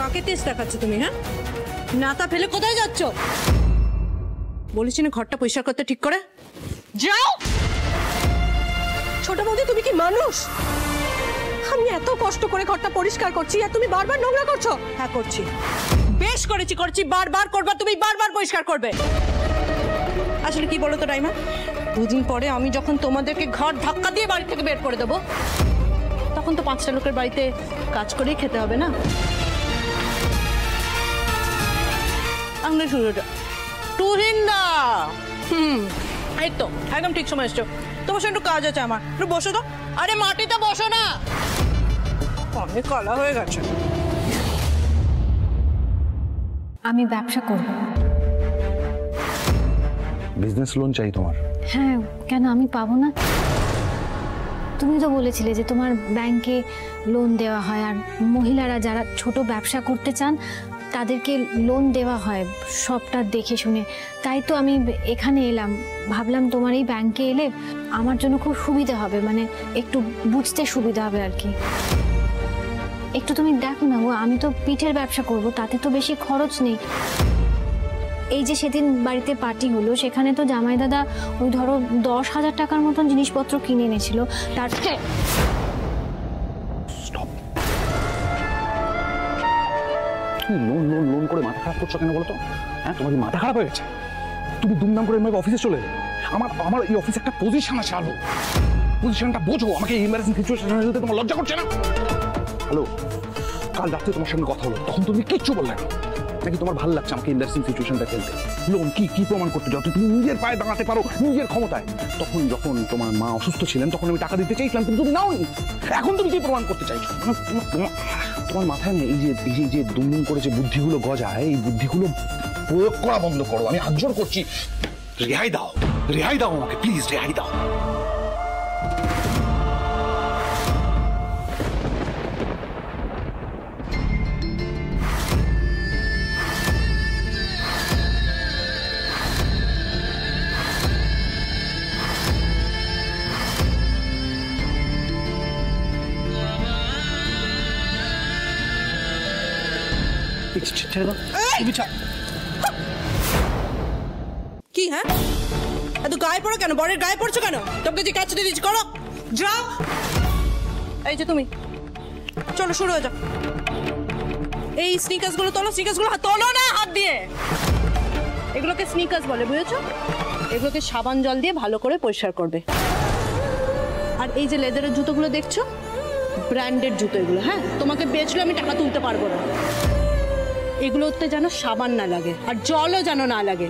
কাকে তেজ দেখাচ্ছ তুমি? হ্যাঁ, নাতা ফেলে কোথায় যাচ্ছ? বলেছি না ঘরটা পরিষ্কার করতে ঠিক করে যাও। ছোট বৌদি, তুমি কি মানুষ? আমি এত কষ্ট করে ঘরটা পরিষ্কার করছি আর তুমি বারবার নোংরা করছো। হ্যাঁ করছি, বেশ করেছি, বারবার করবা তুমি, বারবার পরিষ্কার করবে। আসলে কি বলো তো রাইমা, দুদিন পরে আমি যখন তোমাদেরকে ঘর ধাক্কা দিয়ে বাড়ি থেকে বের করে দেবো, তখন তো 5টা লোকের বাড়িতে কাজ করেই খেতে হবে না। আমরা শুরুটা তুহিনদা, এই তো একদম ঠিক সময় এসছো। তোমার সঙ্গে একটু কাজ আছে আমার, একটু বসো তো। আরে মাটিতে বসো না, অনেক কালা হয়ে গেছে। আমি ব্যবসা করব। বিজনেস লোন চাই তোমার? হ্যাঁ, কেন আমি পাবো না? তুমি তো বলেছিলে যে তোমার ব্যাংকে লোন দেওয়া হয়, আর মহিলারা যারা ছোট ব্যবসা করতে চান তাদেরকে লোন দেওয়া হয় সবটা দেখে শুনে। তাই তো আমি এখানে এলাম, ভাবলাম তোমার এই ব্যাংকে এলে আমার জন্য খুব সুবিধা হবে, মানে একটু বুঝতে সুবিধা হবে আর কি। একটু তুমি দেখো না গো, আমি তো পিঠের ব্যবসা করব, তাতে তো বেশি খরচ নেই। এই যে সেদিন বাড়িতে পার্টি হলো, সেখানে তো জামাই দাদা ওই ধরো 10,000 টাকার মতন জিনিসপত্র কিনে এনেছিল। তার লোন লোন লোন করে মাথা খারাপ করছো কেন বলো তো? হ্যাঁ, তোমার কি মাথা খারাপ হয়ে গেছে? তুমি দুমদাম করে আমাকে অফিসে চলে এলে। আমার এই অফিসে একটা পজিশন আছে, আলো পজিশনটা বোঝো। আমাকে এমার্জেন্সি সিচুয়েশনে যেতে তোমার লজ্জা করছে না? হ্যালো, কাল রাত্রে তোমার সঙ্গে কথা হলো, তখন তুমি কিচ্ছু বললে না। নাকি তোমার ভালো লাগছে আমাকে ইন্টারেস্টিং সিচুয়েশনটা খেলতে? লোন কি কি প্রমাণ করতে যাও? তুমি নিজের পায়ে দাঁড়াতে পারো নিজের ক্ষমতায়। তখন যখন তোমার মা অসুস্থ ছিলেন তখন আমি টাকা দিতে চাইছিলাম, কিন্তু তুমি নাওনি। এখন তুমি কি প্রমাণ করতে চাইছো? তোমার মাথায় নেই এই যে দুমদুম করে যে বুদ্ধিগুলো গজায়, এই বুদ্ধিগুলো প্রয়োগ করা বন্ধ করো। আমি হাত জোড় করছি, রেহাই দাও, রেহাই দাও আমাকে, প্লিজ রেহাই দাও। কি হ্যাঁ, এত গায়ে পড়ো কেন? বরের গায়ে পড়ছো কেন? তোকে যে কাজ দিচ্ছি করো, যাও। এই যে তুমি চলো, শুরু হয়ে যাও। এই স্নিকার্স গুলো তোলো, স্নিকার্স গুলো তোলো না হাত দিয়ে। এগুলোকে স্নিকার্স বলে, বুঝেছো? এগুলোকে সাবান জল দিয়ে ভালো করে পরিষ্কার করবে। আর এই যে লেদারের জুতোগুলো দেখছো, ব্র্যান্ডেড জুতো এগুলো। হ্যাঁ, তোমাকে বেচলে আমি টাকা তুলতে পারবো না। এগুলোতে যেন সাবান না লাগে আর জলও যেন না লাগে।